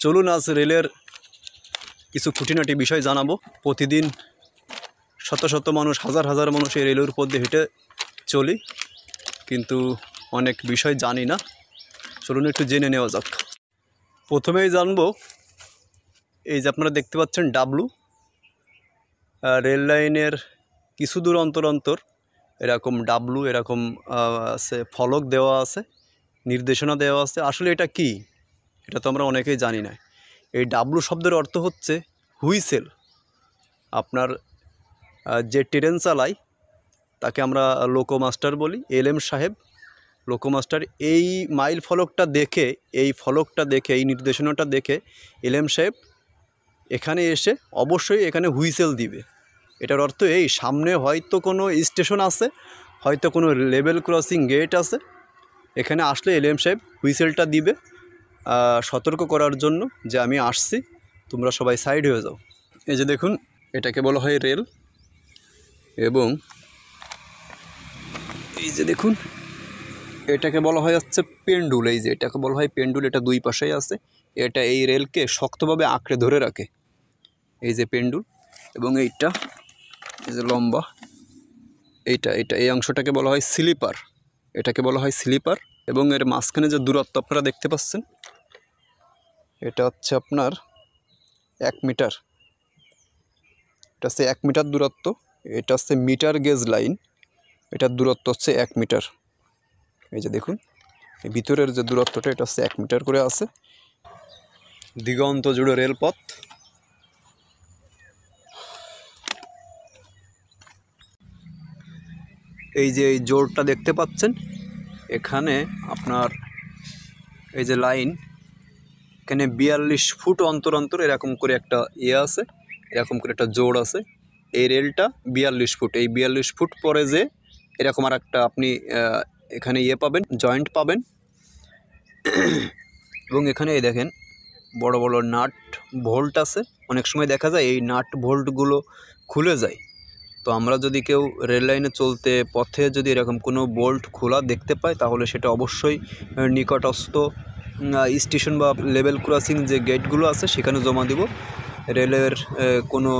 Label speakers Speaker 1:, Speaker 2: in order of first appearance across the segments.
Speaker 1: চলুন আজ রেলের কিছু খুঁটিনাটি বিষয় জানাবো। প্রতিদিন শত শত মানুষ, হাজার হাজার মানুষ এই রেলের উপর দিয়ে হেঁটে চলি, কিন্তু অনেক বিষয় জানি না। চলুন একটু জেনে নেওয়া যাক। প্রথমেই জানবো, এই যে আপনারা দেখতে পাচ্ছেন ডাবলু, রেল লাইনের কিছু দূর অন্তর অন্তর এরকম ডাবলু এরকম আছে, ফলক দেওয়া আছে, নির্দেশনা দেওয়া আছে। আসলে এটা কি, এটা তো আমরা অনেকেই জানি না। এই ডাবলু শব্দের অর্থ হচ্ছে হুইসেল। আপনার যে ট্রেন চালায় তাকে আমরা লোকোমাস্টার বলি, এলএম সাহেব, লোকোমাস্টার। এই মাইল ফলকটা দেখে, এই নির্দেশনাটা দেখে এলএম সাহেব এখানে এসে অবশ্যই এখানে হুইসেল দিবে। এটার অর্থ এই, সামনে হয়তো কোনো স্টেশন আছে, হয়তো কোনো লেভেল ক্রসিং গেট আছে, এখানে আসলে এলএম সাহেব হুইসেলটা দিবে সতর্ক করার জন্য যে আমি আসছি, তোমরা সবাই সাইড হয়ে যাও। এই যে দেখুন, এটাকে বলা হয় রেল, এবং এই যে দেখুন এটাকে বলা হয় হচ্ছে পেন্ডুল। এই যে এটাকে বলা হয় পেন্ডুল, এটা দুই পাশেই আছে। এটা এই রেলকে শক্তভাবে আঁকড়ে ধরে রাখে, এই যে পেন্ডুল। এবং এইটা এই যে লম্বা, এই অংশটাকে বলা হয় স্লিপার, এটাকে বলা হয় স্লিপার। এবং এর মাঝখানে যে দূরত্ব আপনারা দেখতে পাচ্ছেন, এটা হচ্ছে আপনার 1 মিটার। এটা হচ্ছে 1 মিটার দূরত্ব। এটা হচ্ছে মিটার গেজ লাইন, এটার দূরত্ব হচ্ছে 1 মিটার। এই যে দেখুন, এই ভিতরের যে দূরত্বটা, এটা হচ্ছে 1 মিটার করে আছে। দিগন্ত জুড়ে রেলপথ। এই যে এই জোরটা দেখতে পাচ্ছেন, এখানে আপনার এই যে লাইন, এখানে 42 ফুট অন্তর অন্তর এরকম করে একটা আছে, এরকম করে একটা জোর আছে। এই রেলটা 42 ফুট, এই 42 ফুট পরে যে এরকম আর একটা আপনি এখানে পাবেন, জয়েন্ট পাবেন। এবং এখানে এই দেখেন বড় বড় নাট ভোল্ট আছে। অনেক সময় দেখা যায় এই নাট ভোল্টগুলো খুলে যায়। তো আমরা যদি কেউ রেল লাইনে চলতে পথে যদি এরকম কোনো বোল্ট খোলা দেখতে পাই, তাহলে সেটা অবশ্যই নিকটস্থ স্টেশন বা লেভেল ক্রসিং যে গেটগুলো আছে সেখানে জমা দিব, রেলের কোনো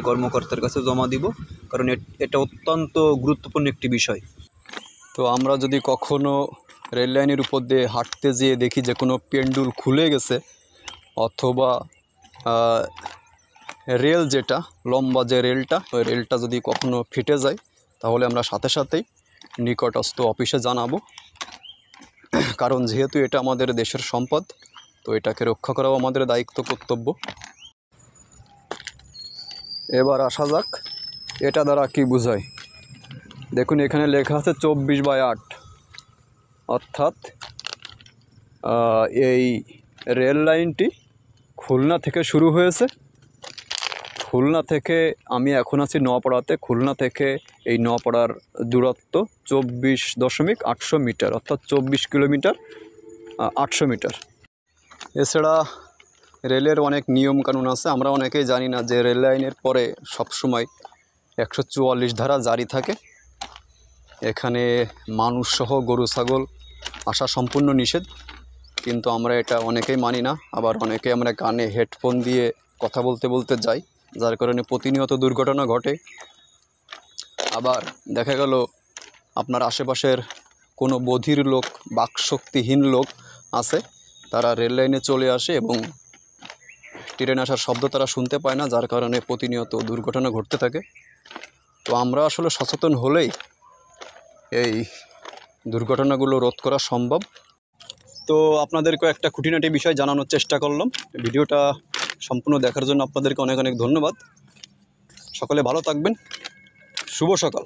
Speaker 1: কর্মকর্তার কাছে জমা দিব, কারণ এটা অত্যন্ত গুরুত্বপূর্ণ একটি বিষয়। তো আমরা যদি কখনো রেল লাইনের উপর দিয়ে হাঁটতে যেয়ে দেখি যে কোনো পেন্ডুল খুলে গেছে, অথবা রেল যেটা লম্বা যে রেলটা, ওই রেলটা যদি কখনো ফেটে যায়, তাহলে আমরা সাথে সাথেই নিকটস্থ অফিসে জানাবো। কারণ যেহেতু এটা আমাদের দেশের সম্পদ, তো এটাকে রক্ষা করাও আমাদের দায়িত্ব, কর্তব্য। এবার আসা যাক এটা দ্বারা কি বোঝায়। দেখুন, এখানে লেখা আছে 24/8, অর্থাৎ এই রেল লাইনটি খুলনা থেকে শুরু হয়েছে। খুলনা থেকে, আমি এখন আছি নোয়াপাড়াতে, খুলনা থেকে এই নোয়াপাড়ার দূরত্ব 24.800 মিটার, অর্থাৎ 24 কিলোমিটার 800 মিটার। এছাড়া রেলের অনেক নিয়মকানুন আছে, আমরা অনেকেই জানি না যে রেল লাইনের পরে সবসময় 144 ধারা জারি থাকে। এখানে মানুষসহ গরু ছাগল আসা সম্পূর্ণ নিষেধ, কিন্তু আমরা এটা অনেকেই মানি না। আবার অনেকে আমরা কানে হেডফোন দিয়ে কথা বলতে বলতে যাই, যার কারণে প্রতিনিয়ত দুর্ঘটনা ঘটে। আবার দেখা গেল আপনার আশেপাশের কোনো বধির লোক, বাকশক্তিহীন লোক আছে, তারা রেল লাইনে চলে আসে এবং ট্রেন আসার শব্দ তারা শুনতে পায় না, যার কারণে প্রতিনিয়ত দুর্ঘটনা ঘটতে থাকে। তো আমরা আসলে সচেতন হলেই এই দুর্ঘটনাগুলো রোধ করা সম্ভব। তো আপনাদেরকে একটা খুঁটিনাটি বিষয় জানানোর চেষ্টা করলাম। ভিডিওটা সম্পূর্ণ দেখার জন্য আপনাদেরকে অনেক অনেক ধন্যবাদ। সকলে ভালো থাকবেন। শুভ সকাল।